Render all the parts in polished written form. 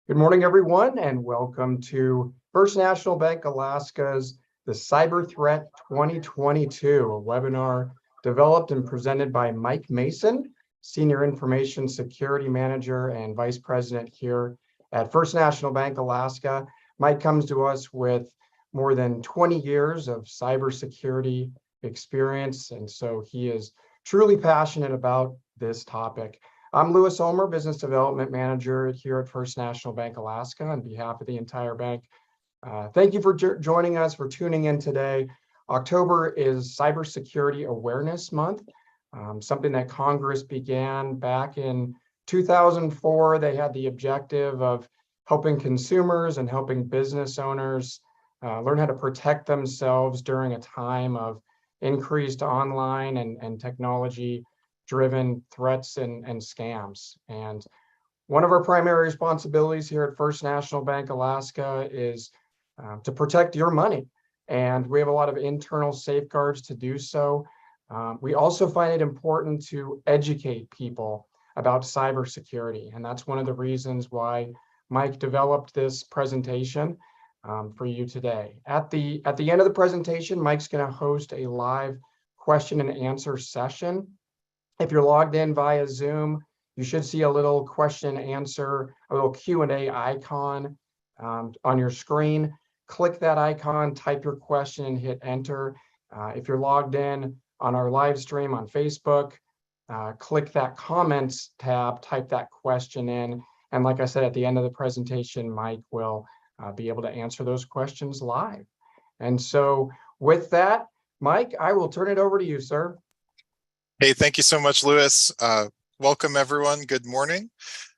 Good morning, everyone, and welcome to First National Bank Alaska's The Cyber Threat 2022, a webinar developed and presented by Mike Mason, Senior Information Security Manager and Vice President here at First National Bank Alaska. Mike comes to us with more than 20 years of cybersecurity experience, and so he is truly passionate about this topic. I'm Louis Omer, Business Development Manager here at First National Bank Alaska on behalf of the entire bank. Thank you for joining us, for tuning in today. October is Cybersecurity Awareness Month, something that Congress began back in 2004. They had the objective of helping consumers and helping business owners learn how to protect themselves during a time of increased online and technology driven threats and scams. And one of our primary responsibilities here at First National Bank Alaska is to protect your money. And we have a lot of internal safeguards to do so. We also find it important to educate people about cybersecurity. And that's one of the reasons why Mike developed this presentation for you today. At the end of the presentation, Mike's going to host a live question and answer session. If you're logged in via Zoom, you should see a little question and answer, a little Q&A icon on your screen. Click that icon, type your question, and hit enter. If you're logged in on our live stream on Facebook, click that comments tab, type that question in. And like I said, at the end of the presentation, Mike will be able to answer those questions live. And so with that, Mike, I will turn it over to you, sir. Hey, thank you so much, Louis. Welcome, everyone. Good morning.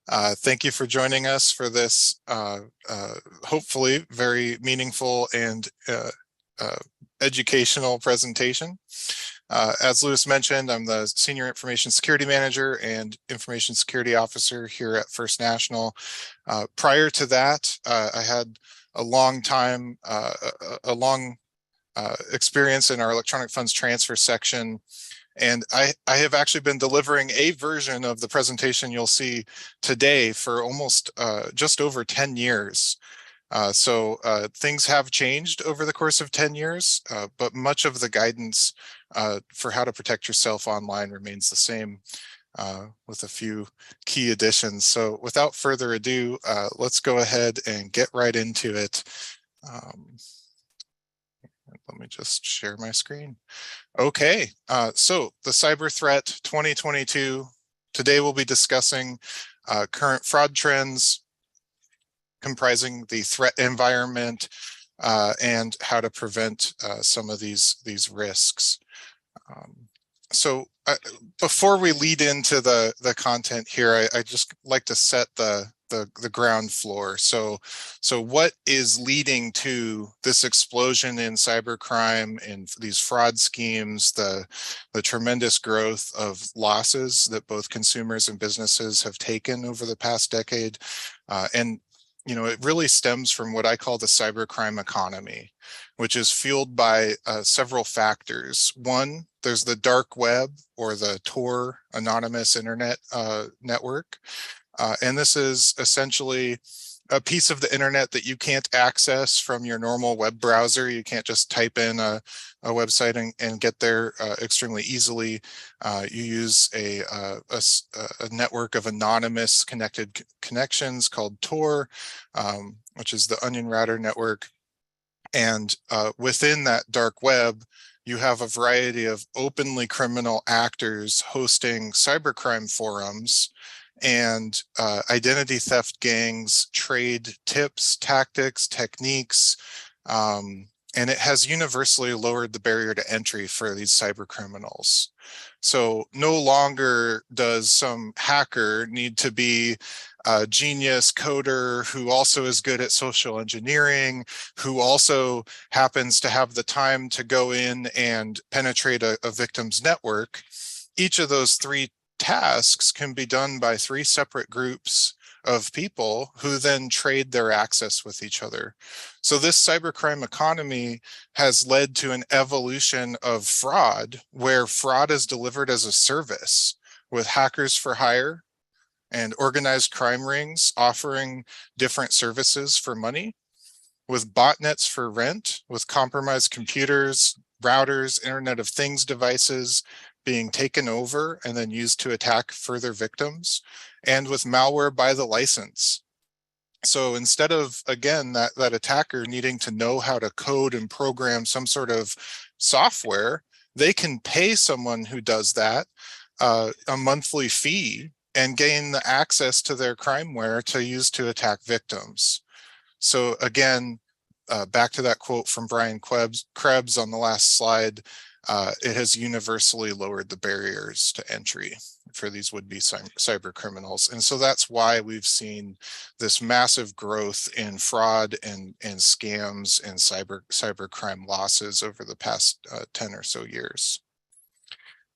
Thank you for joining us for this hopefully very meaningful and educational presentation. As Louis mentioned, I'm the Senior Information Security Manager and Information Security Officer here at First National. Prior to that, I had a long experience in our electronic funds transfer section. And I have actually been delivering a version of the presentation you'll see today for almost just over 10 years. So things have changed over the course of 10 years, but much of the guidance for how to protect yourself online remains the same with a few key additions. So without further ado, let's go ahead and get right into it. Let me just share my screen. Okay, so the Cyber Threat 2022. Today we'll be discussing current fraud trends, comprising the threat environment, and how to prevent some of these risks. So before we lead into the content here, I just like to set the ground floor. So what is leading to this explosion in cybercrime and these fraud schemes, the tremendous growth of losses that both consumers and businesses have taken over the past decade? And you know, it really stems from what I call the cybercrime economy, which is fueled by several factors. One, there's the dark web, or the Tor anonymous internet network. And this is essentially a piece of the internet that you can't access from your normal web browser. You can't just type in a website and get there extremely easily. You use a network of anonymous connections called Tor, which is the Onion Router network. And within that dark web, you have a variety of openly criminal actors hosting cybercrime forums, and identity theft gangs trade tips, tactics, techniques, and it has universally lowered the barrier to entry for these cyber criminals. So no longer does some hacker need to be a genius coder who also is good at social engineering, who also happens to have the time to go in and penetrate a victim's network. Each of those three tasks can be done by three separate groups of people who then trade their access with each other. So this cybercrime economy has led to an evolution of fraud, where fraud is delivered as a service with hackers for hire, and organized crime rings offering different services for money, with botnets for rent, with compromised computers, routers, Internet of Things devices being taken over and then used to attack further victims, and with malware by the license. So instead of, again, that attacker needing to know how to code and program some sort of software, they can pay someone who does that a monthly fee and gain the access to their crimeware to use to attack victims. So again, back to that quote from Brian Krebs on the last slide, it has universally lowered the barriers to entry for these would-be cyber criminals. And so that's why we've seen this massive growth in fraud and scams and cyber crime losses over the past 10 or so years.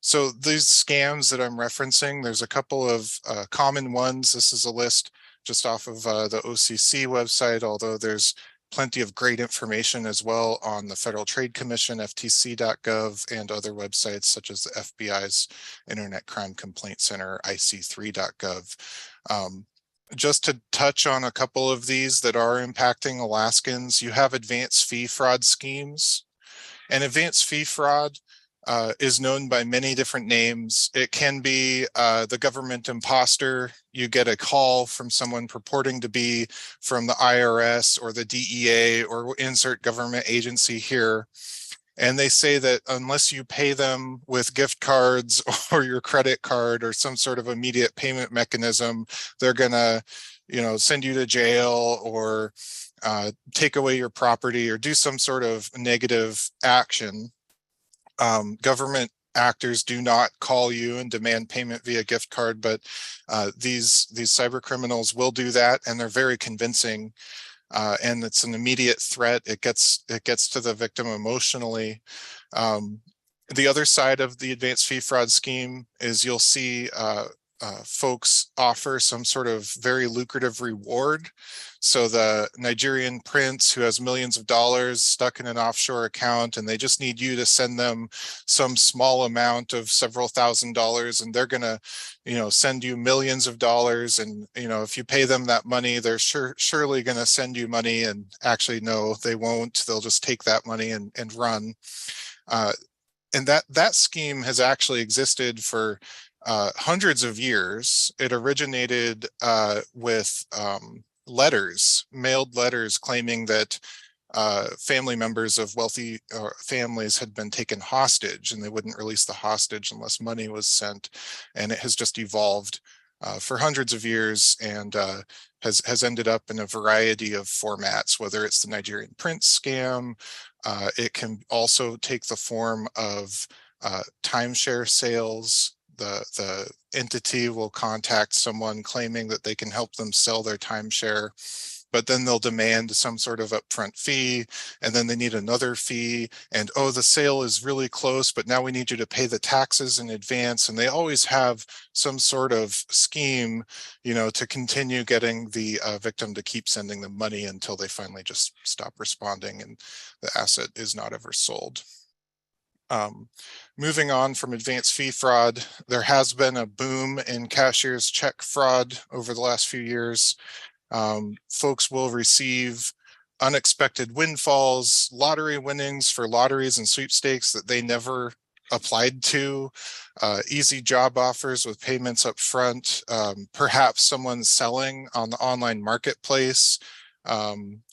So these scams that I'm referencing, there's a couple of common ones. This is a list just off of the OCC website, although there's plenty of great information as well on the Federal Trade Commission, ftc.gov, and other websites such as the FBI's Internet Crime Complaint Center, ic3.gov. Just to touch on a couple of these that are impacting Alaskans, you have advanced fee fraud schemes. And advanced fee fraud is known by many different names. It can be the government imposter. You get a call from someone purporting to be from the IRS or the DEA or insert government agency here. And they say that unless you pay them with gift cards or your credit card or some sort of immediate payment mechanism, they're gonna, send you to jail or take away your property or do some sort of negative action. Government actors do not call you and demand payment via gift card, but these cyber criminals will do that, and they're very convincing. And it's an immediate threat. It gets to the victim emotionally. The other side of the advanced fee fraud scheme is you'll see folks offer some sort of very lucrative reward. So the Nigerian prince who has millions of dollars stuck in an offshore account, and they just need you to send them some small amount of several $1,000s, and they're gonna, send you millions of dollars. And if you pay them that money, they're surely gonna send you money. And actually, no, they won't. They'll just take that money and run. And that scheme has actually existed for hundreds of years. It originated with mailed letters claiming that family members of wealthy families had been taken hostage, and they wouldn't release the hostage unless money was sent. And it has just evolved for hundreds of years and has ended up in a variety of formats, whether it's the Nigerian prince scam. It can also take the form of timeshare sales. The entity will contact someone claiming that they can help them sell their timeshare, but then they'll demand some sort of upfront fee, and then they need another fee, and oh, the sale is really close, but now we need you to pay the taxes in advance. And they always have some sort of scheme, to continue getting the victim to keep sending them money until they finally just stop responding and the asset is not ever sold. Moving on from advanced fee fraud, there has been a boom in cashier's check fraud over the last few years. Folks will receive unexpected windfalls, lottery winnings for lotteries and sweepstakes that they never applied to, easy job offers with payments up front. Perhaps someone selling on the online marketplace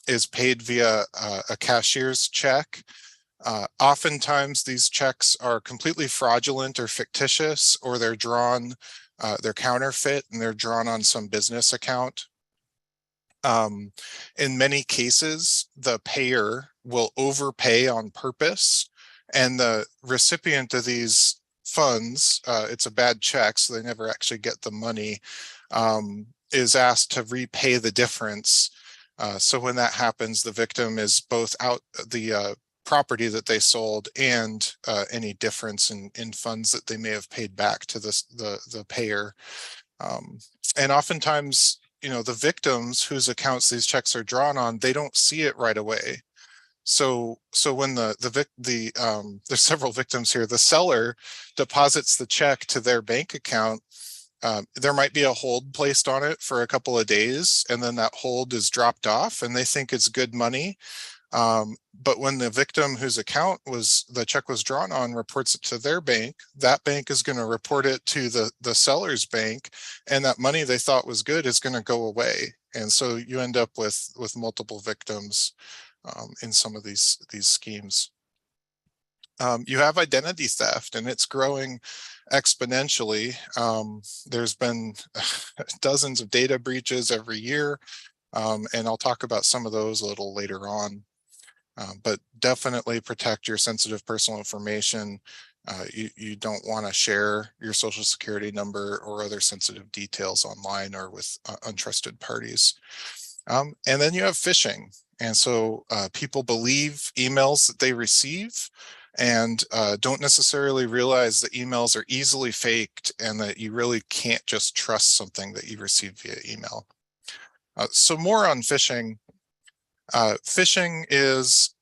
is paid via a cashier's check. Oftentimes these checks are completely fraudulent or fictitious, or they're counterfeit and they're drawn on some business account. In many cases, the payer will overpay on purpose, and the recipient of these funds, it's a bad check, so they never actually get the money, is asked to repay the difference. So when that happens, the victim is both out the property that they sold and any difference in funds that they may have paid back to the payer. And oftentimes, the victims whose accounts these checks are drawn on, they don't see it right away. So when there's several victims here, the seller deposits the check to their bank account, there might be a hold placed on it for a couple of days, and then that hold is dropped off and they think it's good money. But when the victim whose account the check was drawn on reports it to their bank, that bank is going to report it to the seller's bank, and that money they thought was good is going to go away. And so you end up with multiple victims in some of these schemes. You have identity theft, and it's growing exponentially. There's been dozens of data breaches every year, and I'll talk about some of those a little later on. But definitely protect your sensitive personal information. You don't want to share your social security number or other sensitive details online or with untrusted parties. And then you have phishing. And so people believe emails that they receive and don't necessarily realize that emails are easily faked and that you really can't just trust something that you receive via email. So more on phishing. Phishing is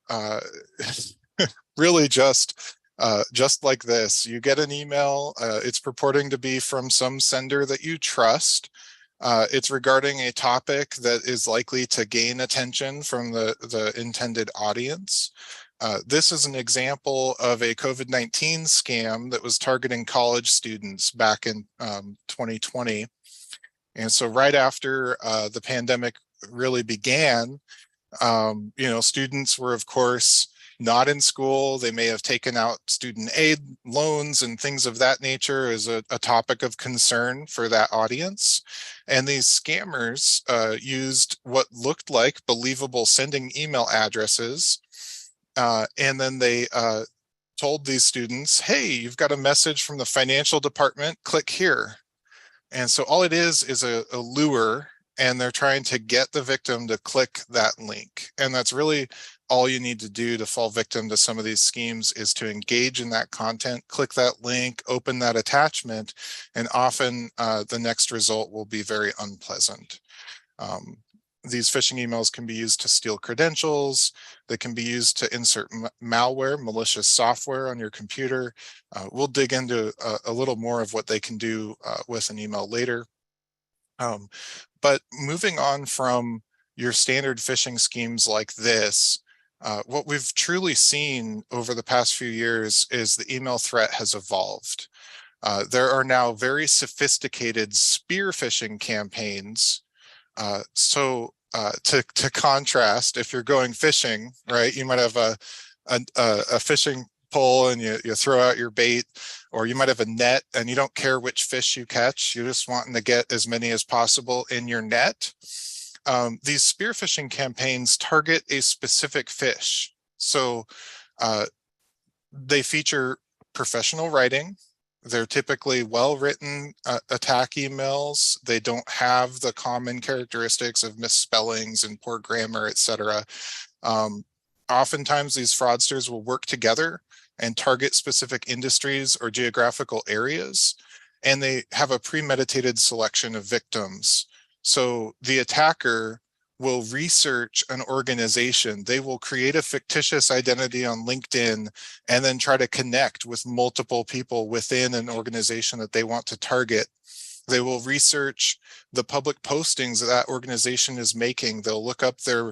really just like this. You get an email, it's purporting to be from some sender that you trust. It's regarding a topic that is likely to gain attention from the intended audience. This is an example of a COVID-19 scam that was targeting college students back in 2020. And so right after the pandemic really began, students were, of course, not in school. They may have taken out student aid loans and things of that nature as a topic of concern for that audience. And these scammers used what looked like believable sending email addresses. And then they told these students, hey, you've got a message from the financial department, click here. And so all it is a lure, and they're trying to get the victim to click that link. And that's really all you need to do to fall victim to some of these schemes, is to engage in that content, click that link, open that attachment, and often the next result will be very unpleasant. These phishing emails can be used to steal credentials. They can be used to insert malware, malicious software on your computer. We'll dig into a little more of what they can do with an email later. But moving on from your standard phishing schemes like this, what we've truly seen over the past few years is the email threat has evolved. There are now very sophisticated spear phishing campaigns. To contrast, if you're going fishing, right, you might have a fishing pole and you throw out your bait, or you might have a net and you don't care which fish you catch. You're just wanting to get as many as possible in your net. These spear phishing campaigns target a specific fish. So they feature professional writing. They're typically well-written attack emails. They don't have the common characteristics of misspellings and poor grammar, etc. Oftentimes, these fraudsters will work together and target specific industries or geographical areas, and they have a premeditated selection of victims. So the attacker will research an organization. They will create a fictitious identity on LinkedIn and then try to connect with multiple people within an organization that they want to target. They will research the public postings that organization is making. They'll look up their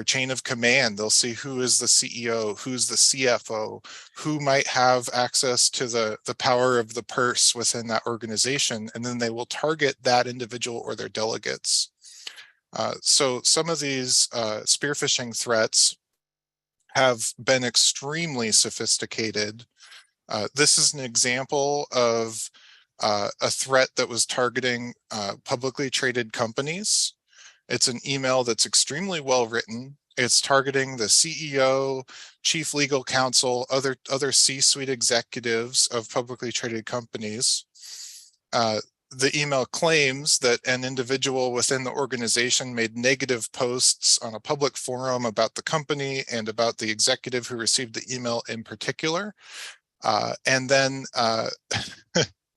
chain of command. They'll see who is the CEO, who's the CFO, who might have access to the power of the purse within that organization, and then they will target that individual or their delegates. So some of these spear phishing threats have been extremely sophisticated. This is an example of a threat that was targeting publicly traded companies. It's an email that's extremely well written. It's targeting the CEO, chief legal counsel, other C-suite executives of publicly traded companies. The email claims that an individual within the organization made negative posts on a public forum about the company and about the executive who received the email in particular. And then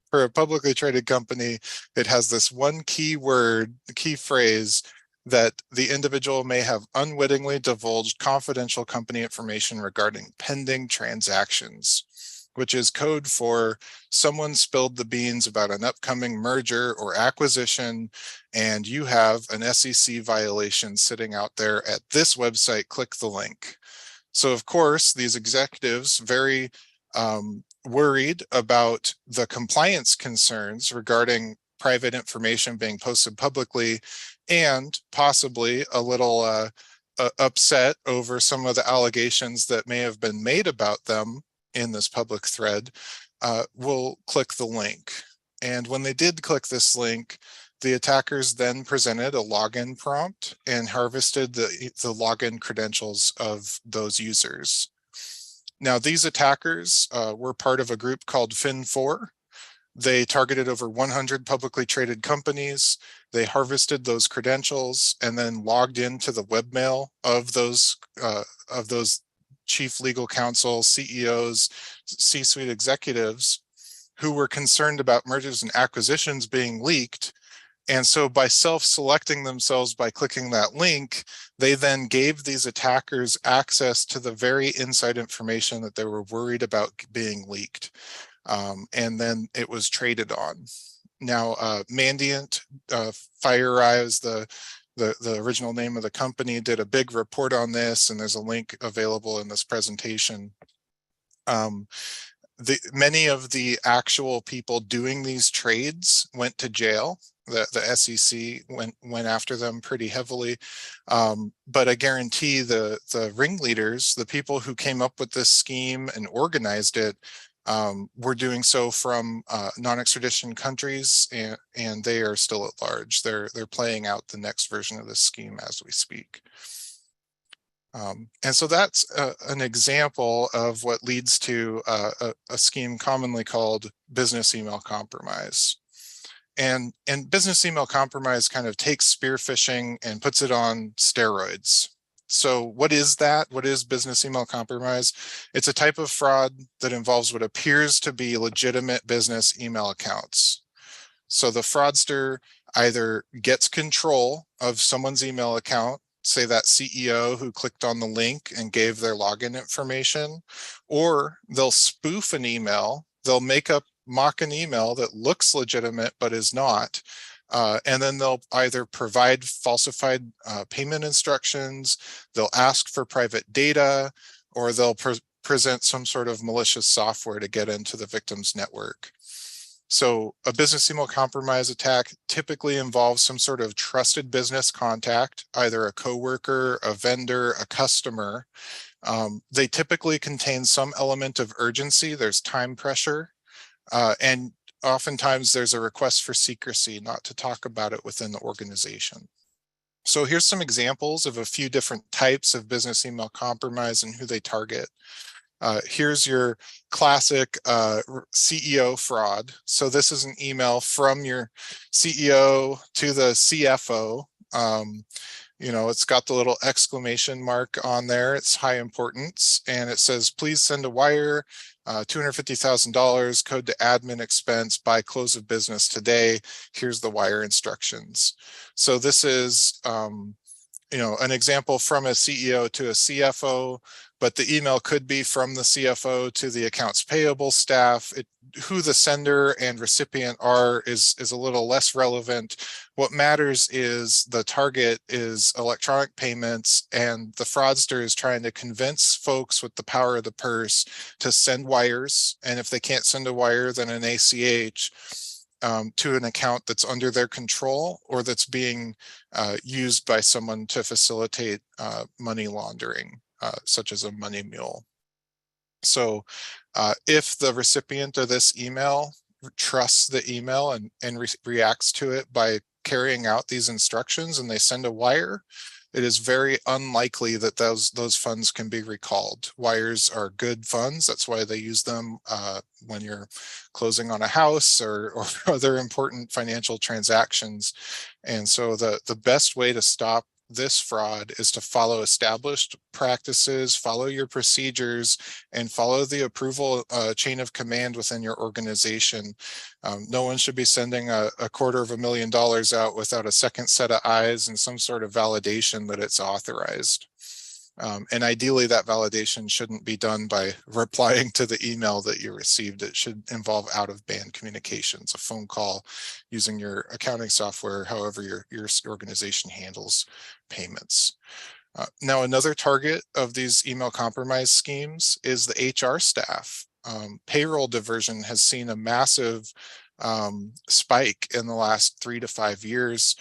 for a publicly traded company, it has this one key word, key phrase, that the individual may have unwittingly divulged confidential company information regarding pending transactions. which is code for someone spilled the beans about an upcoming merger or acquisition, and you have an SEC violation sitting out there at this website, click the link. So of course, these executives, very worried about the compliance concerns regarding private information being posted publicly, and possibly a little upset over some of the allegations that may have been made about them in this public thread, will click the link. And when they did click this link, the attackers then presented a login prompt and harvested the login credentials of those users. Now, these attackers were part of a group called Fnba. They targeted over 100 publicly traded companies. They harvested those credentials and then logged into the webmail of those chief legal counsel, CEOs, C-suite executives who were concerned about mergers and acquisitions being leaked. And so by self-selecting themselves by clicking that link, they then gave these attackers access to the very inside information that they were worried about being leaked. And then it was traded on. Now, Mandiant, FireEye is the original name of the company, did a big report on this, and there's a link available in this presentation. Many of the actual people doing these trades went to jail. The SEC went after them pretty heavily, but I guarantee the ringleaders, the people who came up with this scheme and organized it, were doing so from non-extradition countries, and they are still at large. They're playing out the next version of this scheme as we speak. And so that's an example of what leads to a scheme commonly called business email compromise. And business email compromise kind of takes spear phishing and puts it on steroids. So what is that? What is business email compromise? It's a type of fraud that involves what appears to be legitimate business email accounts. So the fraudster either gets control of someone's email account, say that CEO who clicked on the link and gave their login information, or they'll spoof an email. They'll mock an email that looks legitimate but is not. And then they'll either provide falsified payment instructions, they'll ask for private data, or they'll present some sort of malicious software to get into the victim's network. So a business email compromise attack typically involves some sort of trusted business contact, either a coworker, a vendor, a customer. They typically contain some element of urgency. There's time pressure, and oftentimes there's a request for secrecy, not to talk about it within the organization. So here's some examples of a few different types of business email compromise and who they target. Here's your classic CEO fraud. So this is an email from your CEO to the CFO. It's got the little exclamation mark on there. It's high importance, and it says, please send a wire, $250,000, code to admin expense by close of business today. Here's the wire instructions. So this is an example from a CEO to a CFO, but the email could be from the CFO to the accounts payable staff. Who the sender and recipient are is a little less relevant. What matters is the target is electronic payments, and the fraudster is trying to convince folks with the power of the purse to send wires. And if they can't send a wire, then an ACH to an account that's under their control or that's being used by someone to facilitate money laundering, such as a money mule. So if the recipient of this email trusts the email and reacts to it by carrying out these instructions and they send a wire, it is very unlikely that those funds can be recalled. Wires are good funds. That's why they use them when you're closing on a house or other important financial transactions. And so the best way to stop this fraud is to follow established practices, follow your procedures, and follow the approval chain of command within your organization. No one should be sending a $250,000 out without a second set of eyes and some sort of validation that it's authorized. And ideally, that validation shouldn't be done by replying to the email that you received. It should involve out-of-band communications, a phone call using your accounting software, however your organization handles payments. Now, another target of these email compromise schemes is the HR staff. Payroll diversion has seen a massive spike in the last 3 to 5 years.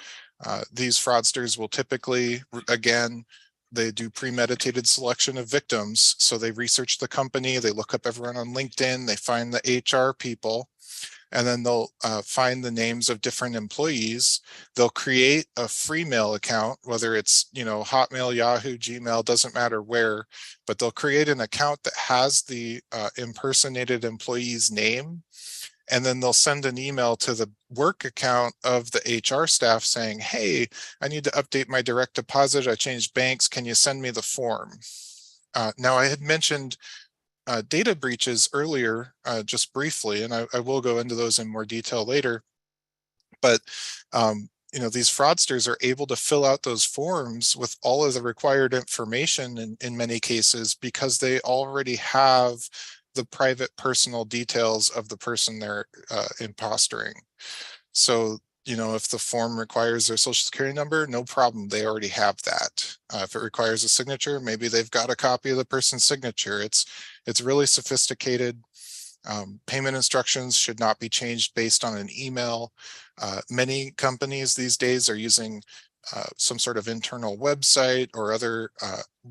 These fraudsters will typically, again, they do premeditated selection of victims. So they research the company, they look up everyone on LinkedIn, they find the HR people, and then they'll find the names of different employees. They'll create a free mail account, whether it's, Hotmail, Yahoo, Gmail, doesn't matter where, but they'll create an account that has the impersonated employee's name. And then they'll send an email to the work account of the HR staff saying, hey, I need to update my direct deposit. I changed banks. Can you send me the form? Now, I had mentioned data breaches earlier, just briefly, and I will go into those in more detail later. But these fraudsters are able to fill out those forms with all of the required information in many cases because they already have the private personal details of the person they're impostoring. So, if the form requires their social security number, no problem, they already have that. If it requires a signature, maybe they've got a copy of the person's signature. It's really sophisticated. Payment instructions should not be changed based on an email. Many companies these days are using some sort of internal website or other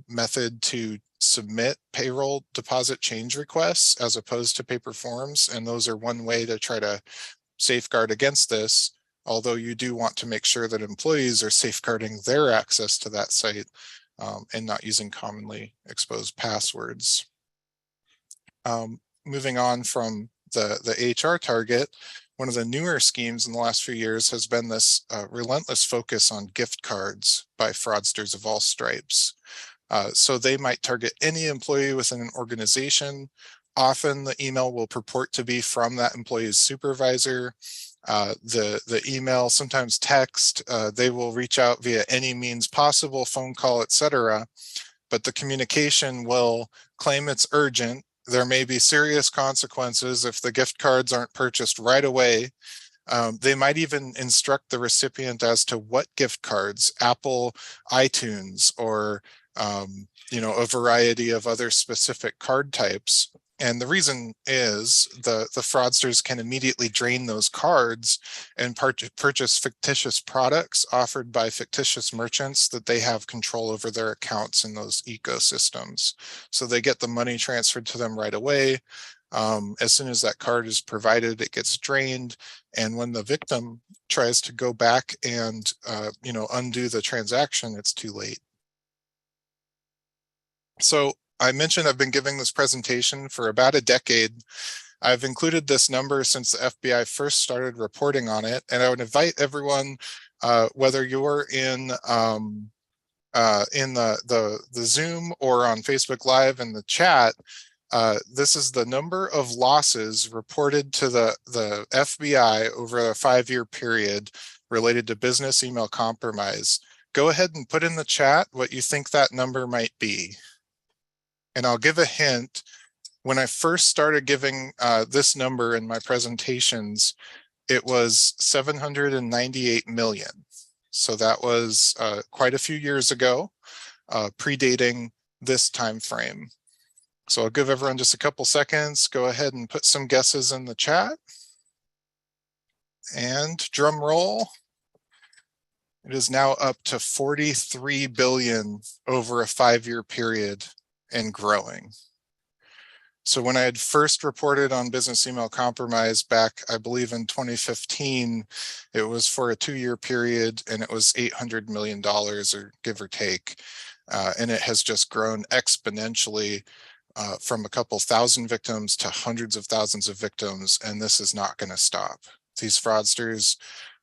method to submit payroll deposit change requests as opposed to paper forms. And those are one way to try to safeguard against this, although you do want to make sure that employees are safeguarding their access to that site and not using commonly exposed passwords. Moving on from the HR target, one of the newer schemes in the last few years has been this relentless focus on gift cards by fraudsters of all stripes. So they might target any employee within an organization. Often the email will purport to be from that employee's supervisor. The email, sometimes text, they will reach out via any means possible, phone call, etc. But the communication will claim it's urgent. There may be serious consequences if the gift cards aren't purchased right away. They might even instruct the recipient as to what gift cards, Apple, iTunes, or a variety of other specific card types. And the reason is the fraudsters can immediately drain those cards and purchase fictitious products offered by fictitious merchants that they have control over their accounts in those ecosystems. So they get the money transferred to them right away. As soon as that card is provided, it gets drained. And when the victim tries to go back and undo the transaction, it's too late. So I mentioned I've been giving this presentation for about a decade. I've included this number since the FBI first started reporting on it, and I would invite everyone, whether you're in the Zoom or on Facebook Live in the chat, this is the number of losses reported to the FBI over a 5-year period related to business email compromise. Go ahead and put in the chat what you think that number might be. And I'll give a hint. When I first started giving this number in my presentations, it was 798 million. So that was quite a few years ago, predating this time frame. So I'll give everyone just a couple seconds. Go ahead and put some guesses in the chat. And drum roll. It is now up to 43 billion over a 5-year period and growing. So when I had first reported on business email compromise back, I believe in 2015, it was for a 2-year period and it was $800 million or give or take. And it has just grown exponentially from a couple thousand victims to hundreds of thousands of victims, and this is not going to stop. These fraudsters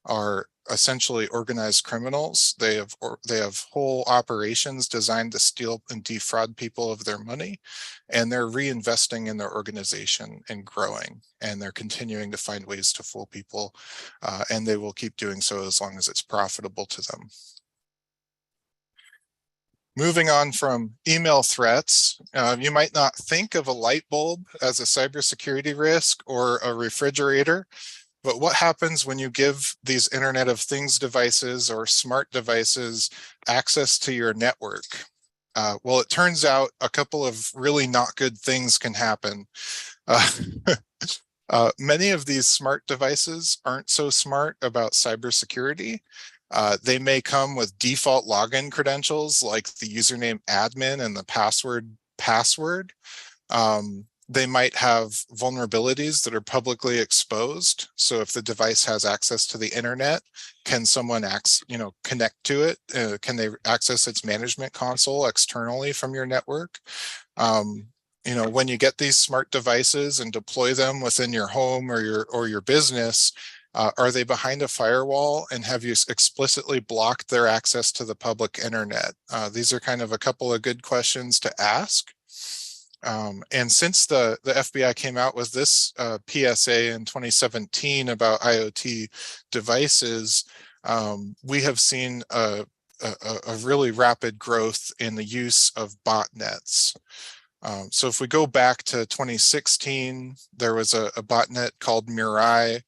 are essentially organized criminals. They have whole operations designed to steal and defraud people of their money, and they're reinvesting in their organization and growing, and they're continuing to find ways to fool people, and they will keep doing so as long as it's profitable to them. Moving on from email threats, you might not think of a light bulb as a cybersecurity risk or a refrigerator, but what happens when you give these Internet of Things devices or smart devices access to your network? Well, it turns out a couple of really not good things can happen. Uh, Many of these smart devices aren't so smart about cybersecurity. They may come with default login credentials like the username admin and the password. They might have vulnerabilities that are publicly exposed. So if the device has access to the internet, can someone connect to it? Can they access its management console externally from your network? When you get these smart devices and deploy them within your home or your business, are they behind a firewall, and have you explicitly blocked their access to the public internet? These are kind of a couple of good questions to ask. And since the FBI came out with this PSA in 2017 about IoT devices, we have seen a really rapid growth in the use of botnets. So if we go back to 2016, there was a botnet called Mirai,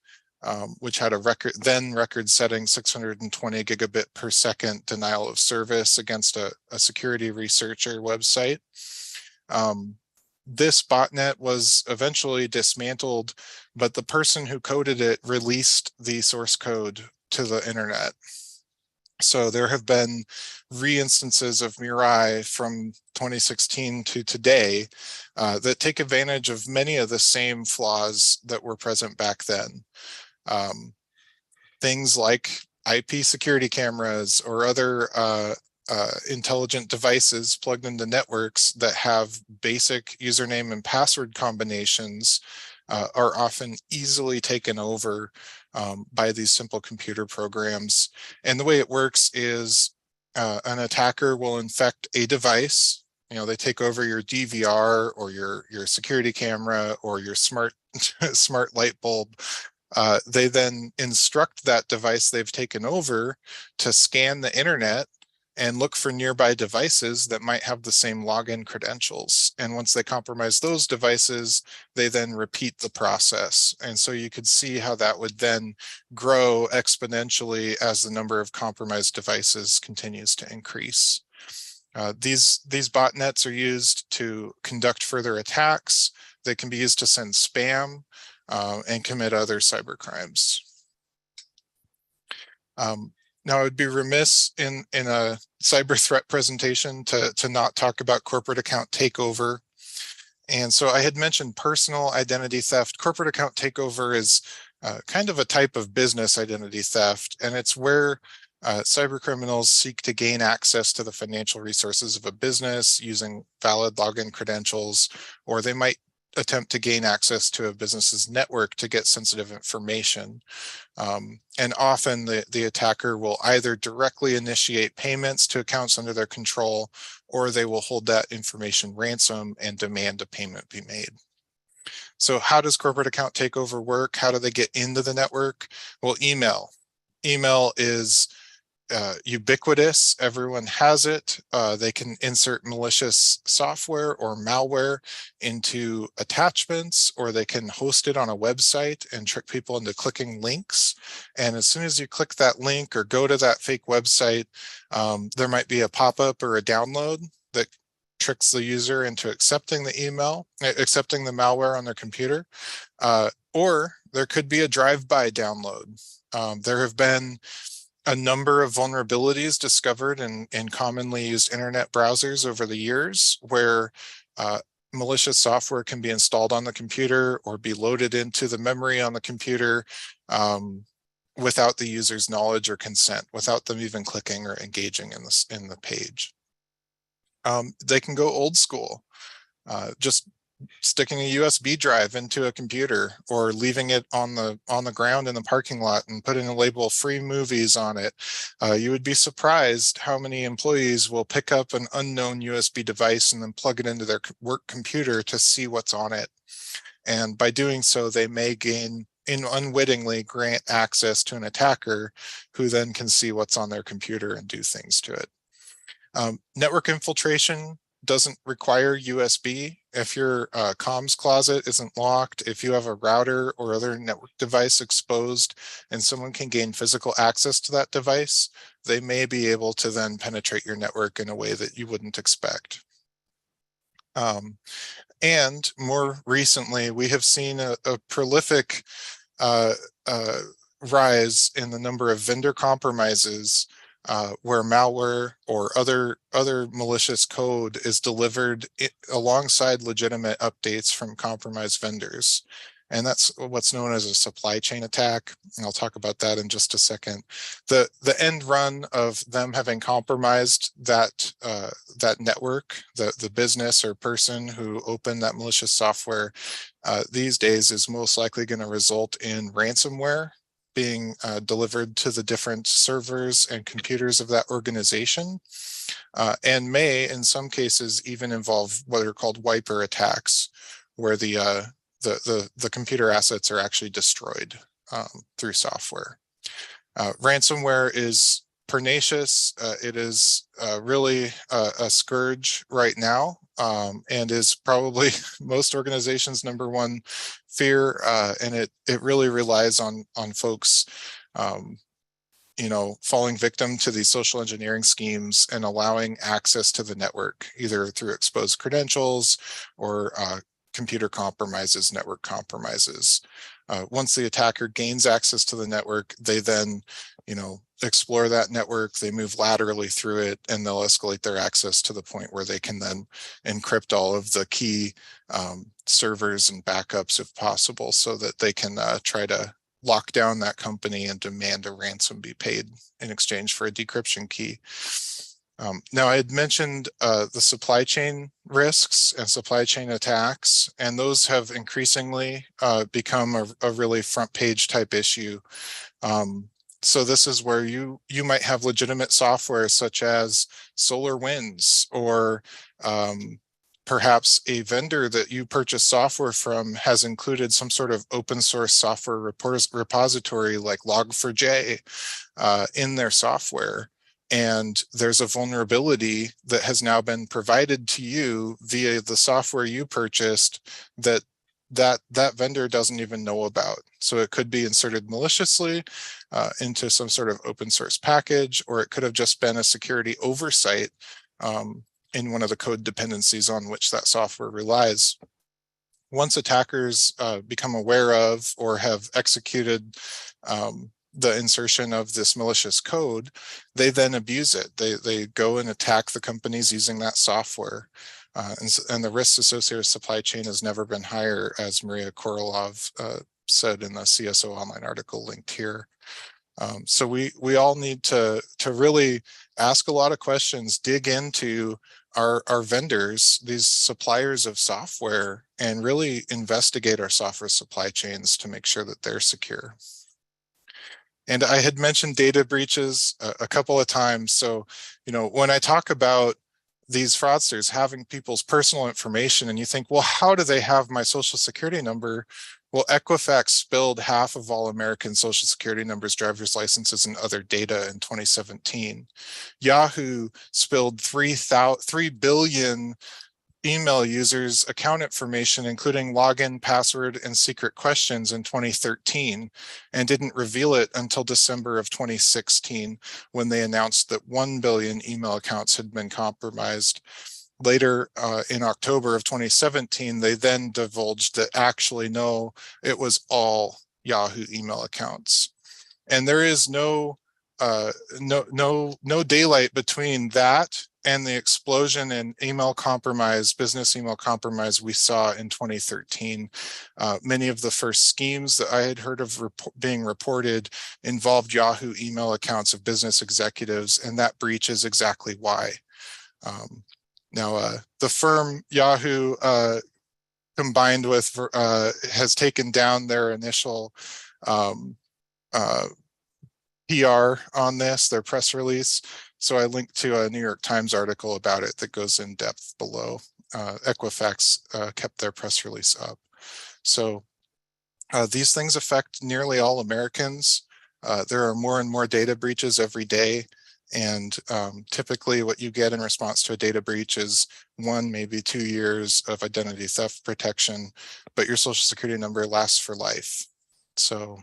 which had a record-setting 620 gigabit per second denial of service against a security researcher website. This botnet was eventually dismantled, but the person who coded it released the source code to the internet. So there have been re-instances of Mirai from 2016 to today that take advantage of many of the same flaws that were present back then. Things like IP security cameras or other intelligent devices plugged into networks that have basic username and password combinations are often easily taken over by these simple computer programs. And the way it works is an attacker will infect a device. They take over your DVR or your security camera or your smart light bulb. They then instruct that device they've taken over to scan the internet and look for nearby devices that might have the same login credentials. And once they compromise those devices, they then repeat the process. And so you could see how that would then grow exponentially as the number of compromised devices continues to increase. These botnets are used to conduct further attacks. They can be used to send spam and commit other cyber crimes. Now, I would be remiss in a cyber threat presentation to not talk about corporate account takeover. And so I had mentioned personal identity theft. Corporate account takeover is kind of a type of business identity theft, and it's where cyber criminals seek to gain access to the financial resources of a business using valid login credentials, or they might attempt to gain access to a business's network to get sensitive information. And often the attacker will either directly initiate payments to accounts under their control, or they will hold that information ransom and demand a payment be made. So how does corporate account takeover work? How do they get into the network? Well, email. Email is ubiquitous. Everyone has it. They can insert malicious software or malware into attachments, or they can host it on a website and trick people into clicking links. And as soon as you click that link or go to that fake website, there might be a pop-up or a download that tricks the user into accepting the email, accepting the malware on their computer, or there could be a drive-by download. There have been a number of vulnerabilities discovered in commonly used internet browsers over the years, where malicious software can be installed on the computer or be loaded into the memory on the computer without the user's knowledge or consent, without them even clicking or engaging in the page. They can go old school, just sticking a USB drive into a computer or leaving it on the ground in the parking lot and putting a label "free movies" on it. You would be surprised how many employees will pick up an unknown USB device and then plug it into their work computer to see what's on it. And by doing so, they may unwittingly grant access to an attacker who then can see what's on their computer and do things to it. Network infiltration doesn't require USB. If your comms closet isn't locked, if you have a router or other network device exposed and someone can gain physical access to that device, they may be able to then penetrate your network in a way that you wouldn't expect. And more recently, we have seen a prolific rise in the number of vendor compromises where malware or other malicious code is delivered alongside legitimate updates from compromised vendors. And that's what's known as a supply chain attack. And I'll talk about that in just a second. The end run of them having compromised that that network, the business or person who opened that malicious software these days is most likely going to result in ransomware being delivered to the different servers and computers of that organization, and may, in some cases, even involve what are called wiper attacks, where the computer assets are actually destroyed through software. Ransomware is pernicious. It is really a scourge right now, and is probably most organizations' number one fear. And it really relies on folks, falling victim to these social engineering schemes and allowing access to the network, either through exposed credentials or computer compromises, network compromises. Once the attacker gains access to the network, they then, explore that network, they move laterally through it, and they'll escalate their access to the point where they can then encrypt all of the key servers and backups if possible, so that they can try to lock down that company and demand a ransom be paid in exchange for a decryption key. Now, I had mentioned the supply chain risks and supply chain attacks, and those have increasingly become a really front page type issue. So this is where you might have legitimate software such as SolarWinds, or perhaps a vendor that you purchase software from has included some sort of open source software repository like Log4j in their software. And there's a vulnerability that has now been provided to you via the software you purchased that vendor doesn't even know about. So it could be inserted maliciously into some sort of open source package, or it could have just been a security oversight in one of the code dependencies on which that software relies. Once attackers become aware of or have executed the insertion of this malicious code, they then abuse it. They go and attack the companies using that software. And the risks associated with supply chain has never been higher, as Maria Korolov said in the CSO Online article linked here. So we all need to really ask a lot of questions, dig into our vendors, these suppliers of software, and really investigate our software supply chains to make sure that they're secure. And I had mentioned data breaches a couple of times. So, when I talk about these fraudsters having people's personal information, and you think, well, how do they have my social security number? Well, Equifax spilled half of all American social security numbers, driver's licenses, and other data in 2017. Yahoo spilled 3 billion email users' account information, including login, password, and secret questions in 2013, and didn't reveal it until December of 2016, when they announced that 1 billion email accounts had been compromised. Later in October of 2017, they then divulged that actually, no, it was all Yahoo email accounts. And there is no daylight between that and the explosion in email compromise, business email compromise we saw in 2013. Many of the first schemes that I had heard of being reported involved Yahoo email accounts of business executives, and that breach is exactly why. Now, the firm Yahoo combined with has taken down their initial PR on this, their press release. So I linked to a New York Times article about it that goes in depth below. Equifax kept their press release up. So these things affect nearly all Americans. There are more and more data breaches every day. And typically what you get in response to a data breach is 1, maybe 2 years of identity theft protection, but your social security number lasts for life. So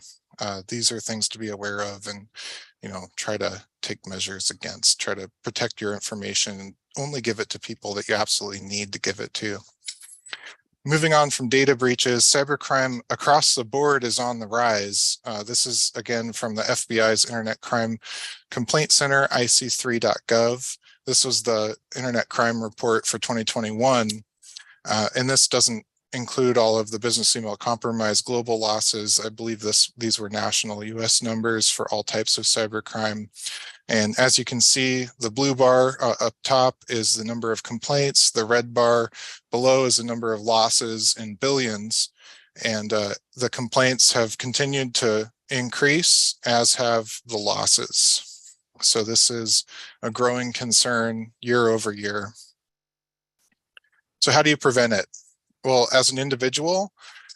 these are things to be aware of, and try to take measures against, try to protect your information and only give it to people that you absolutely need to give it to. Moving on from data breaches, cybercrime across the board is on the rise. This is again from the FBI's Internet Crime Complaint Center, ic3.gov. This was the Internet Crime Report for 2021. And this doesn't include all of the business email compromise global losses. I believe these were national US numbers for all types of cybercrime. And as you can see, the blue bar up top is the number of complaints. The red bar below is the number of losses in billions. And the complaints have continued to increase, as have the losses. So this is a growing concern year over year. So how do you prevent it? Well, as an individual,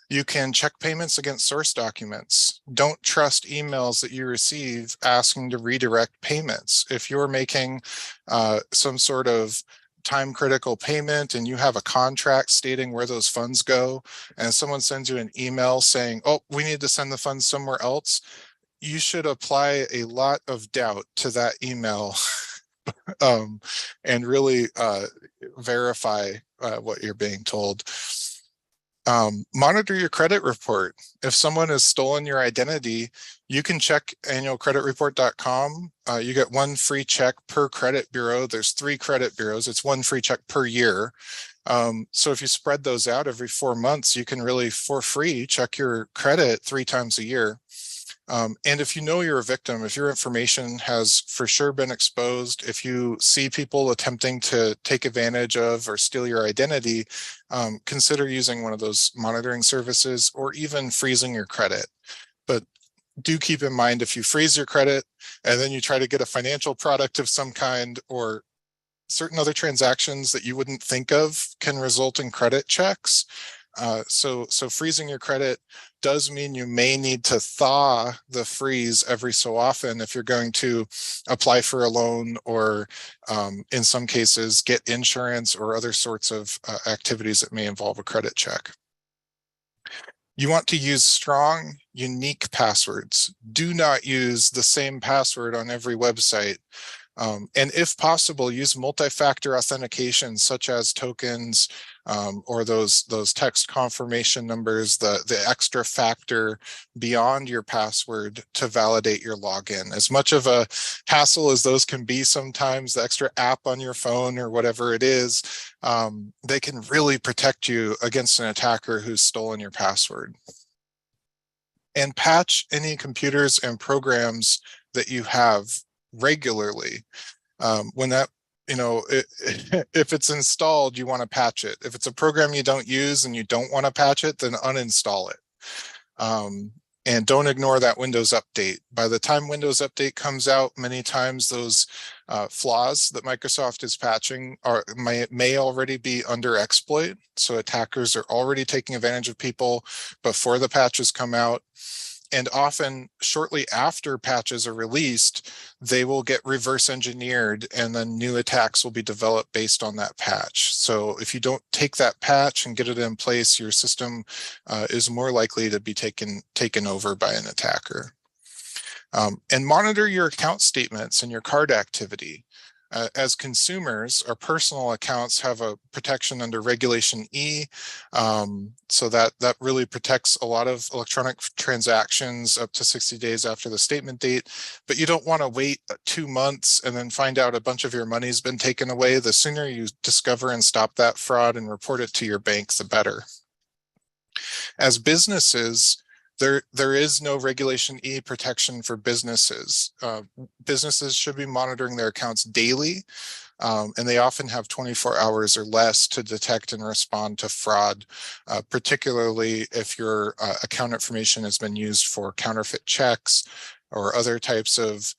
you can check payments against source documents. Don't trust emails that you receive asking to redirect payments. If you're making some sort of time critical payment and you have a contract stating where those funds go, and someone sends you an email saying, oh, we need to send the funds somewhere else, you should apply a lot of doubt to that email and really verify what you're being told. Monitor your credit report. If someone has stolen your identity, you can check annualcreditreport.com. You get 1 free check per credit bureau. There's 3 credit bureaus. It's 1 free check per year. So if you spread those out every 4 months, you can really, for free, check your credit 3 times a year. And if you know you're a victim, if your information has for sure been exposed, if you see people attempting to take advantage of or steal your identity, consider using one of those monitoring services or even freezing your credit. But do keep in mind, if you freeze your credit and then you try to get a financial product of some kind, or certain other transactions that you wouldn't think of can result in credit checks. So freezing your credit does mean you may need to thaw the freeze every so often if you're going to apply for a loan, or in some cases get insurance or other sorts of activities that may involve a credit check. You want to use strong, unique passwords. Do not use the same password on every website. And if possible, use multi-factor authentication, such as tokens or those text confirmation numbers, the extra factor beyond your password to validate your login. As much of a hassle as those can be sometimes, the extra app on your phone or whatever it is, they can really protect you against an attacker who's stolen your password. And patch any computers and programs that you have regularly. When that, if it's installed, you want to patch it. If it's a program you don't use and you don't want to patch it, then uninstall it. And don't ignore that Windows update. By the time Windows update comes out, many times those flaws that Microsoft is patching may already be under exploit. So attackers are already taking advantage of people before the patches come out. And often shortly after patches are released, they will get reverse engineered, and then new attacks will be developed based on that patch. So if you don't take that patch and get it in place, your system is more likely to be taken over by an attacker. And monitor your account statements and your card activity. As consumers, our personal accounts have a protection under Regulation E, so that really protects a lot of electronic transactions up to 60 days after the statement date. But you don't want to wait 2 months and then find out a bunch of your money's been taken away. The sooner you discover and stop that fraud and report it to your bank, the better. As businesses, there is no Regulation E protection for businesses. Businesses should be monitoring their accounts daily, and they often have 24 hours or less to detect and respond to fraud, particularly if your account information has been used for counterfeit checks or other types of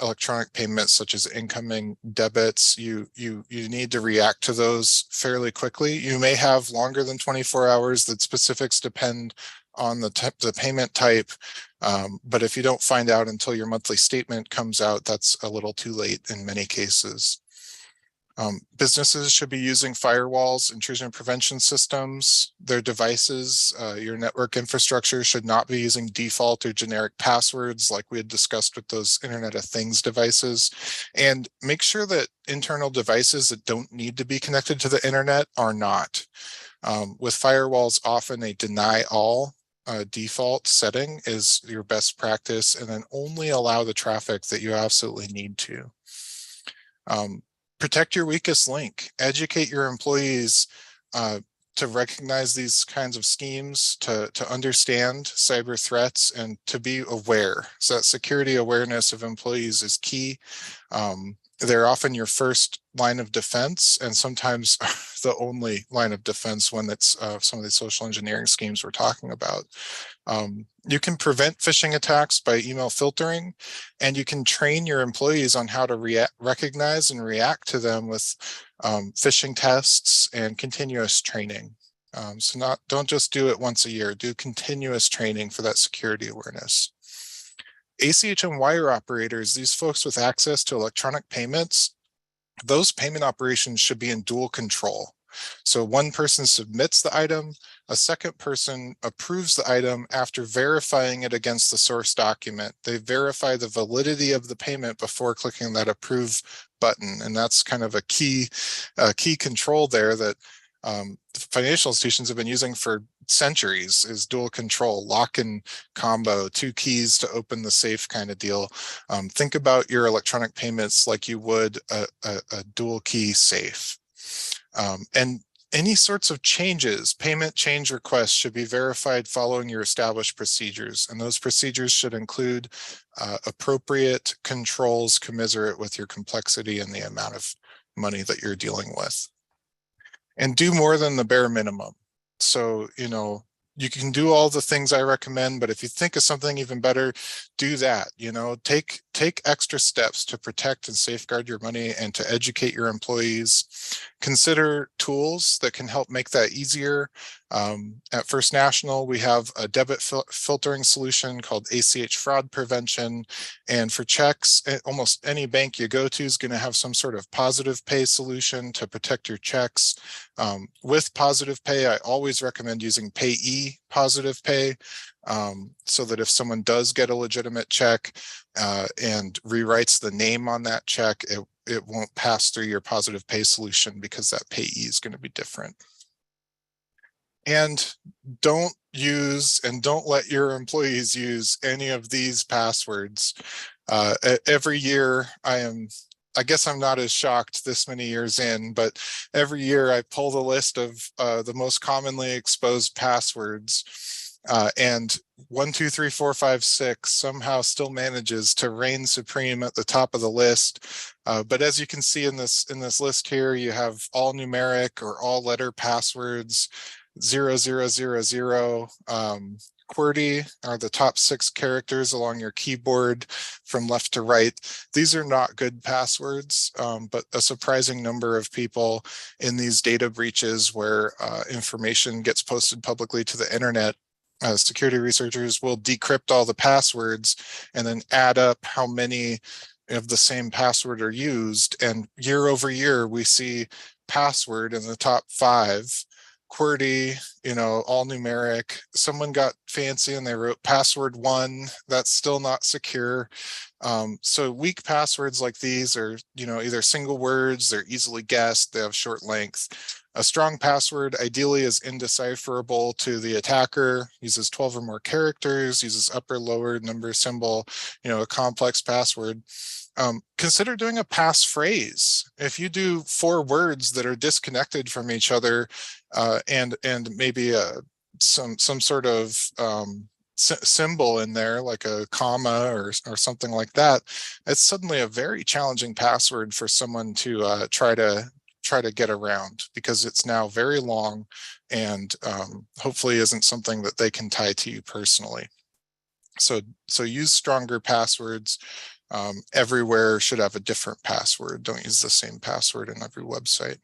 electronic payments, such as incoming debits. You need to react to those fairly quickly. You may have longer than 24 hours. The specifics depend on the payment type. But if you don't find out until your monthly statement comes out, that's a little too late in many cases. Businesses should be using firewalls, intrusion prevention systems. Their devices, your network infrastructure should not be using default or generic passwords like we had discussed with those Internet of Things devices. And make sure that internal devices that don't need to be connected to the internet are not. With firewalls, often a deny all default setting is your best practice, and then only allow the traffic that you absolutely need to. Protect your weakest link. Educate your employees to recognize these kinds of schemes, to understand cyber threats, and to be aware. So that security awareness of employees is key. They're often your first line of defense, and sometimes the only line of defense when it's some of the social engineering schemes we're talking about. You can prevent phishing attacks by email filtering, and you can train your employees on how to recognize and react to them with phishing tests and continuous training. So don't just do it once a year, do continuous training for that security awareness. ACH and wire operators, these folks with access to electronic payments, those payment operations should be in dual control. So one person submits the item, a second person approves the item after verifying it against the source document. They verify the validity of the payment before clicking that approve button. And that's kind of a key control there that financial institutions have been using for centuries, is dual control, lock and combo, 2 keys to open the safe kind of deal. Think about your electronic payments like you would a dual key safe. And any sorts of changes, payment change requests should be verified following your established procedures. And those procedures should include appropriate controls commensurate with your complexity and the amount of money that you're dealing with. And do more than the bare minimum. So, you can do all the things I recommend, but if you think of something even better, do that. Take extra steps to protect and safeguard your money and to educate your employees. Consider tools that can help make that easier. At First National, we have a debit filtering solution called ACH Fraud Prevention. And for checks, almost any bank you go to is going to have some sort of positive pay solution to protect your checks. With positive pay, I always recommend using Payee positive pay, so that if someone does get a legitimate check and rewrites the name on that check, it won't pass through your positive pay solution because that payee is going to be different. And don't use and don't let your employees use any of these passwords. Every year I guess I'm not as shocked this many years in, but every year I pull the list of the most commonly exposed passwords, and 1, 2, 3, 4, 5, 6 somehow still manages to reign supreme at the top of the list. But as you can see in this list here, you have all numeric or all letter passwords, 0000. QWERTY are the top 6 characters along your keyboard from left to right. These are not good passwords, but a surprising number of people in these data breaches where information gets posted publicly to the internet, security researchers will decrypt all the passwords and then add up how many of the same password are used. And year over year, we see password in the top 5. QWERTY, all numeric. Someone got fancy and they wrote password 1. That's still not secure. So weak passwords like these are, either single words, they're easily guessed, they have short length. A strong password ideally is indecipherable to the attacker, uses 12 or more characters, uses upper, lower, number, symbol, a complex password. Consider doing a passphrase. If you do 4 words that are disconnected from each other, and maybe some sort of symbol in there, like a comma or something like that, it's suddenly a very challenging password for someone to try to get around, because it's now very long and hopefully isn't something that they can tie to you personally. So use stronger passwords. Everywhere should have a different password. Don't use the same password in every website.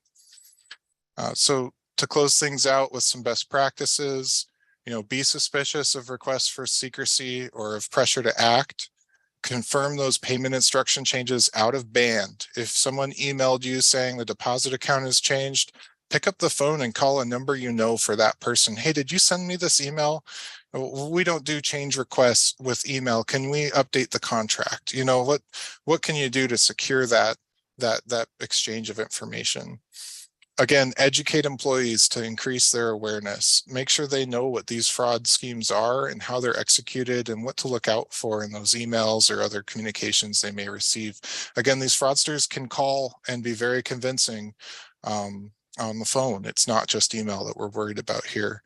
So to close things out with some best practices, be suspicious of requests for secrecy or of pressure to act. Confirm those payment instruction changes out of band. If someone emailed you saying the deposit account has changed, pick up the phone and call a number for that person. Hey, did you send me this email? We don't do change requests with email. Can we update the contract? What can you do to secure that exchange of information? Again, educate employees to increase their awareness. Make sure they know what these fraud schemes are and how they're executed and what to look out for in those emails or other communications they may receive. Again, these fraudsters can call and be very convincing on the phone. It's not just email that we're worried about here.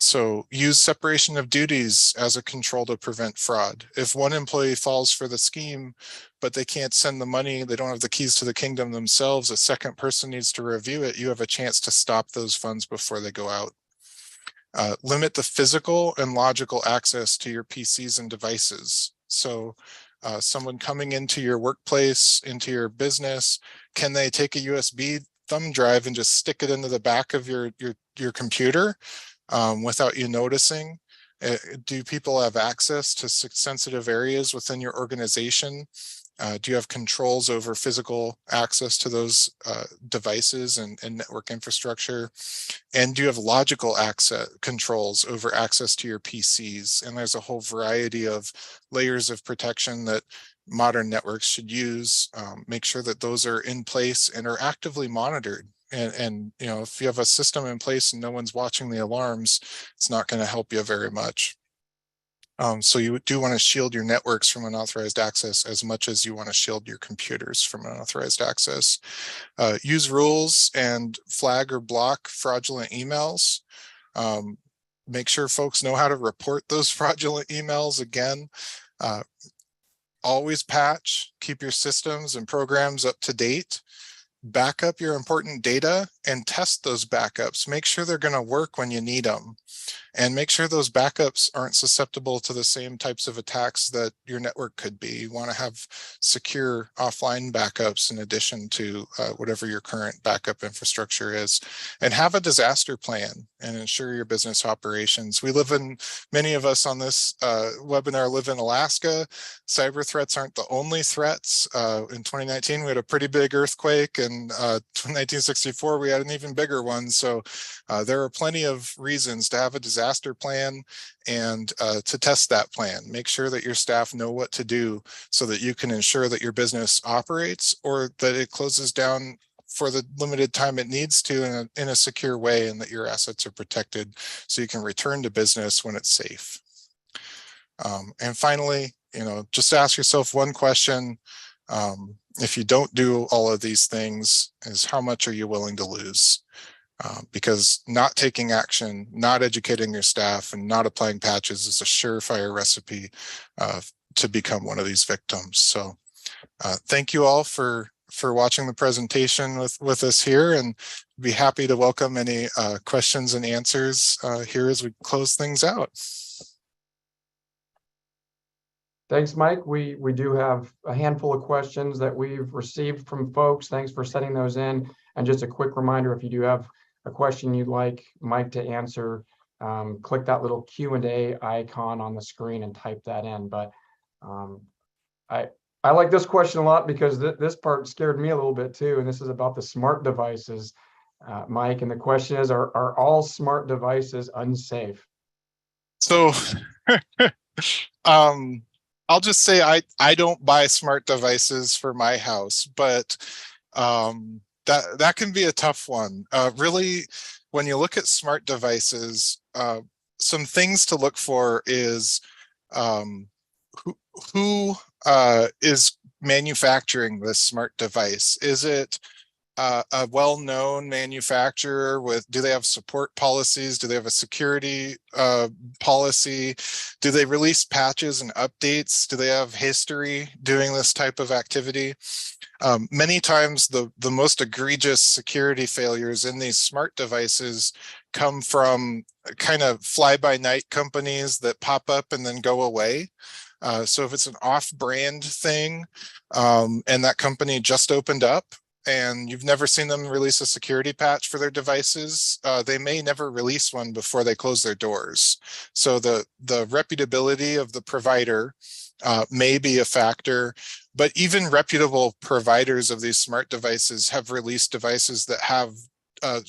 So use separation of duties as a control to prevent fraud. If one employee falls for the scheme, but they can't send the money, they don't have the keys to the kingdom themselves, a second person needs to review it, you have a chance to stop those funds before they go out. Limit the physical and logical access to your PCs and devices. So someone coming into your workplace, into your business, can they take a USB thumb drive and just stick it into the back of your computer without you noticing? Do people have access to sensitive areas within your organization? Do you have controls over physical access to those devices and network infrastructure? And do you have logical access controls over access to your PCs? And there's a whole variety of layers of protection that modern networks should use. Make sure that those are in place and are actively monitored. And if you have a system in place and no one's watching the alarms, it's not going to help you very much. So you do want to shield your networks from unauthorized access as much as you want to shield your computers from unauthorized access. Use rules and flag or block fraudulent emails. Make sure folks know how to report those fraudulent emails. Again, always patch, keep your systems and programs up to date. Back up your important data and test those backups. Make sure they're going to work when you need them. And make sure those backups aren't susceptible to the same types of attacks that your network could be. You want to have secure offline backups in addition to whatever your current backup infrastructure is. And have a disaster plan and ensure your business operations. Many of us on this webinar live in Alaska. Cyber threats aren't the only threats. In 2019, we had a pretty big earthquake, and 1964, we had an even bigger one. So there are plenty of reasons to have a disaster plan and to test that plan. Make sure that your staff know what to do so that you can ensure that your business operates or that it closes down for the limited time it needs to in a secure way, and that your assets are protected so you can return to business when it's safe. And finally, just ask yourself one question. If you don't do all of these things, is how much are you willing to lose? Because not taking action, not educating your staff, and not applying patches is a surefire recipe to become one of these victims. So thank you all for watching the presentation with us here, and be happy to welcome any questions and answers here as we close things out. Thanks, Mike. We do have a handful of questions that we've received from folks. Thanks for sending those in. And just a quick reminder, if you do have a question you'd like Mike to answer, click that little Q&A icon on the screen and type that in. But I like this question a lot because this part scared me a little bit too. And this is about the smart devices, Mike. And the question is, are all smart devices unsafe? So I'll just say I don't buy smart devices for my house, but that can be a tough one. Really, when you look at smart devices, some things to look for is who is manufacturing this smart device. Is it a well-known manufacturer do they have support policies? Do they have a security policy? Do they release patches and updates? Do they have history doing this type of activity? Many times the most egregious security failures in these smart devices come from kind of fly-by-night companies that pop up and then go away. So if it's an off-brand thing and that company just opened up, and you've never seen them release a security patch for their devices, they may never release one before they close their doors. So the reputability of the provider may be a factor, but even reputable providers of these smart devices have released devices that have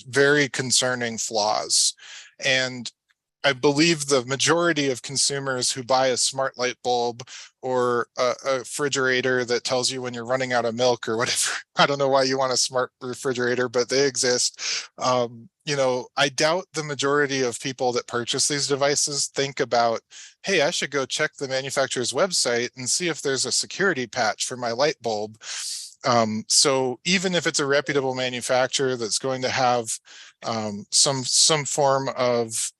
very concerning flaws. And I believe the majority of consumers who buy a smart light bulb or a refrigerator that tells you when you're running out of milk or whatever, I don't know why you want a smart refrigerator, but they exist. You know, I doubt the majority of people that purchase these devices think about, hey, I should go check the manufacturer's website and see if there's a security patch for my light bulb. So even if it's a reputable manufacturer that's going to have some form of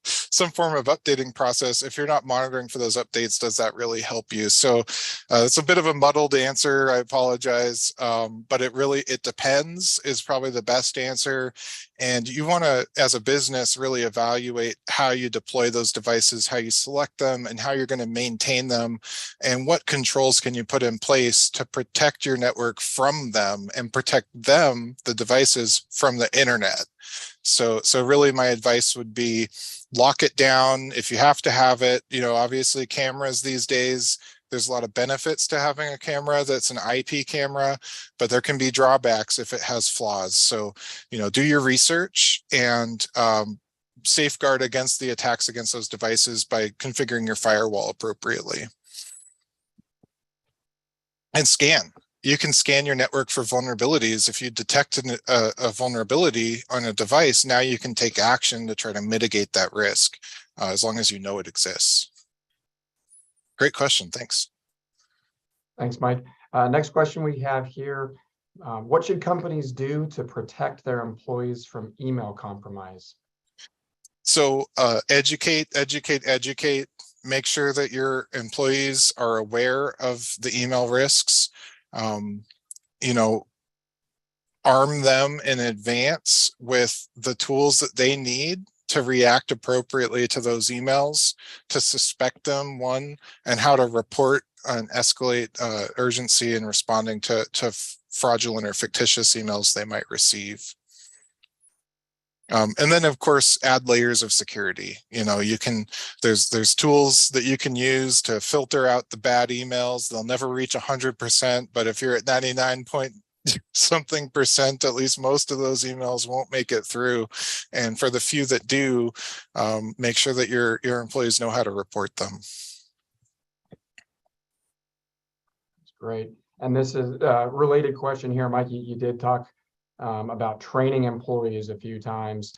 some form of updating process, if you're not monitoring for those updates, does that really help you? So it's a bit of a muddled answer. I apologize, but it depends is probably the best answer. And you want to, as a business, really evaluate how you deploy those devices, how you select them, and how you're going to maintain them, and what controls can you put in place to protect your network from them and protect them, the devices, from the internet. So really my advice would be lock it down if you have to have it. You know, obviously cameras these days, there's a lot of benefits to having a camera that's an IP camera, but there can be drawbacks if it has flaws. So, you know, do your research and safeguard against the attacks against those devices by configuring your firewall appropriately. And scan. You can scan your network for vulnerabilities. If you detect a vulnerability on a device, now you can take action to try to mitigate that risk, as long as you know it exists. Great question, thanks. Thanks, Mike. Next question we have here. What should companies do to protect their employees from email compromise? So educate. Make sure that your employees are aware of the email risks. You know, arm them in advance with the tools that they need to react appropriately to those emails, to suspect them, one, and how to report and escalate urgency in responding to fraudulent or fictitious emails they might receive. And then of course, add layers of security. You know, there's tools that you can use to filter out the bad emails. They'll never reach 100%, but if you're at 99 point something percent, at least most of those emails won't make it through. And for the few that do, make sure that your employees know how to report them. That's great. And this is a related question here, Mike. You did talk about training employees a few times.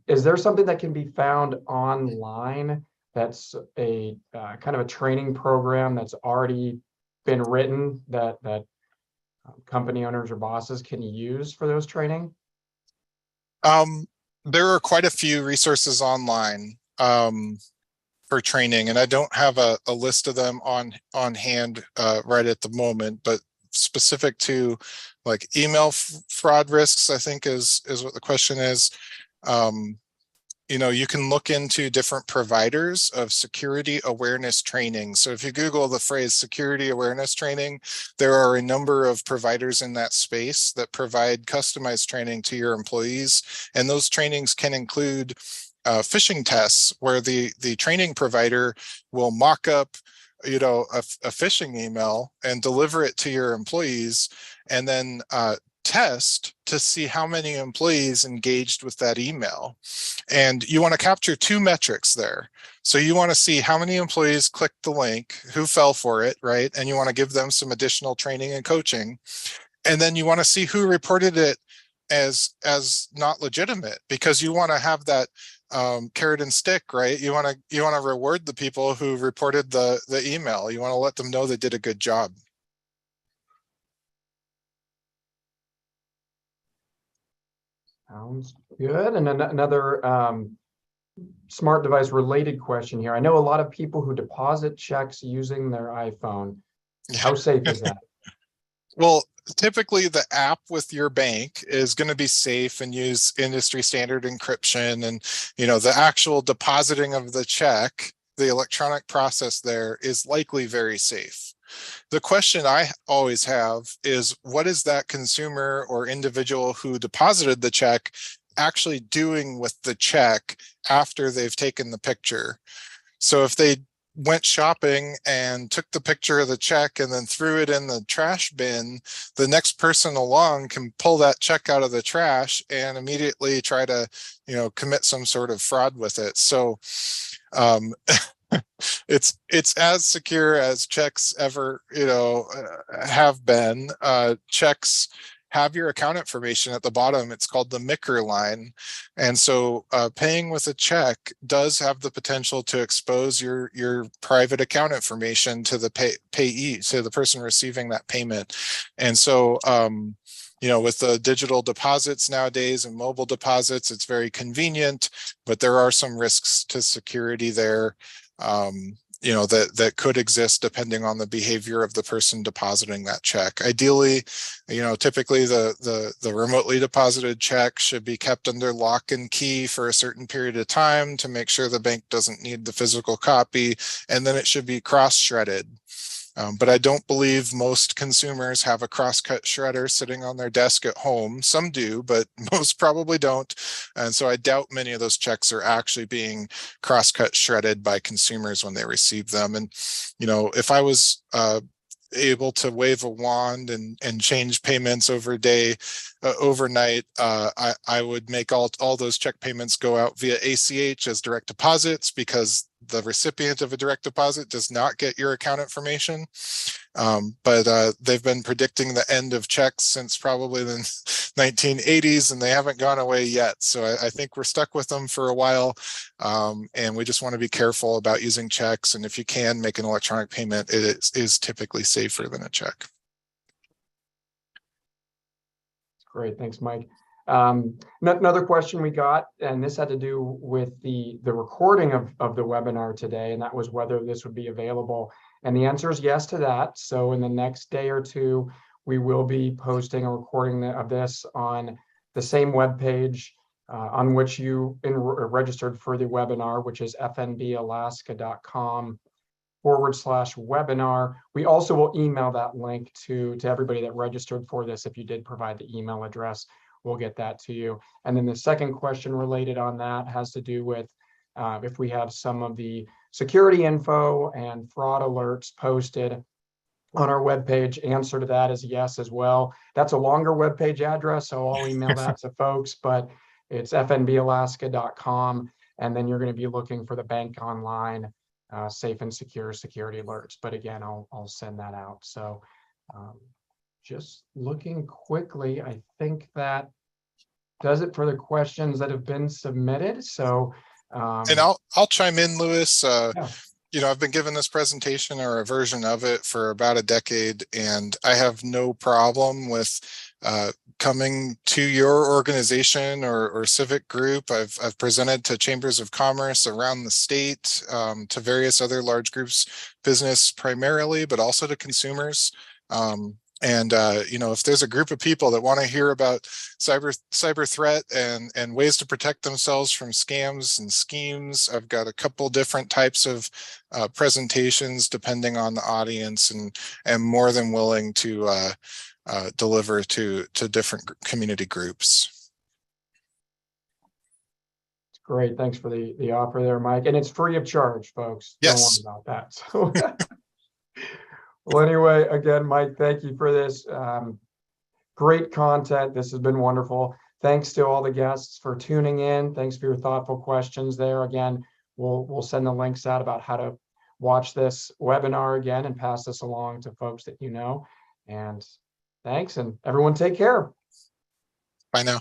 Is there something that can be found online that's a kind of a training program that's already been written that company owners or bosses can use for those training? There are quite a few resources online for training, and I don't have a list of them on hand right at the moment, but specific to like email fraud risks, I think is what the question is. You know, you can look into different providers of security awareness training. So if you Google the phrase security awareness training, there are a number of providers in that space that provide customized training to your employees. And those trainings can include phishing tests where the training provider will mock up, you know, a phishing email and deliver it to your employees, and then test to see how many employees engaged with that email. And you want to capture two metrics there. So you want to see how many employees clicked the link, who fell for it, right? And you want to give them some additional training and coaching. And then you want to see who reported it as not legitimate, because you want to have that carrot and stick, right? You want to reward the people who reported the email. You want to let them know they did a good job. Sounds good. And then another smart device related question here. I know a lot of people who deposit checks using their iPhone. How safe is that? Well, typically the app with your bank is going to be safe and use industry standard encryption, and you know, the actual depositing of the check the electronic process there is likely very safe. The question I always have is, what is that consumer or individual who deposited the check actually doing with the check after they've taken the picture? So if they went shopping and took the picture of the check and then threw it in the trash bin, the next person along can pull that check out of the trash and immediately try to, commit some sort of fraud with it. So it's as secure as checks ever, have been. Checks have your account information at the bottom. It's called the MICR line. And so paying with a check does have the potential to expose your private account information to the payee, to the person receiving that payment. And so, with the digital deposits nowadays and mobile deposits, it's very convenient, but there are some risks to security there. That could exist depending on the behavior of the person depositing that check. Ideally, typically the remotely deposited check should be kept under lock and key for a certain period of time to make sure the bank doesn't need the physical copy, and then it should be cross-shredded. But I don't believe most consumers have a cross-cut shredder sitting on their desk at home. Some do, but most probably don't. And so I doubt many of those checks are actually being cross-cut shredded by consumers when they receive them. And, if I was able to wave a wand and change payments overnight, I would make all those check payments go out via ACH as direct deposits, because the recipient of a direct deposit does not get your account information. But they've been predicting the end of checks since probably the 1980s, and they haven't gone away yet. So I think we're stuck with them for a while. And we just want to be careful about using checks. And if you can make an electronic payment, it is typically safer than a check. Great, thanks, Mike. Another question we got, and this had to do with the recording of the webinar today, and that was whether this would be available. And the answer is yes to that. So in the next day or two, we will be posting a recording of this on the same webpage on which you registered for the webinar, which is fnbalaska.com/webinar. We also will email that link to everybody that registered for this. If you did provide the email address, we'll get that to you. And then the second question related on that has to do with if we have some of the security info and fraud alerts posted on our webpage. Answer to that is yes as well. That's a longer webpage address, so I'll email that to folks, but it's fnbalaska.com, and then you're going to be looking for the Bank Online safe and secure security alerts. But again, I'll send that out. So just looking quickly, I think that does it for the questions that have been submitted. So and I'll chime in, Lewis. Yeah. I've been given this presentation or a version of it for about a decade, and I have no problem with coming to your organization or civic group. I've presented to chambers of commerce around the state, to various other large groups, business primarily, but also to consumers. And if there's a group of people that want to hear about cyber threat and ways to protect themselves from scams and schemes, I've got a couple different types of presentations depending on the audience, and am more than willing to deliver to different community groups. Great, thanks for the offer there, Mike. And it's free of charge, folks. Yes. Don't worry about that. So well, anyway, again, Mike, thank you for this. Great content. This has been wonderful. Thanks to all the guests for tuning in. Thanks for your thoughtful questions there. Again, we'll send the links out about how to watch this webinar again and pass this along to folks that you know. And thanks, and everyone take care. Bye now.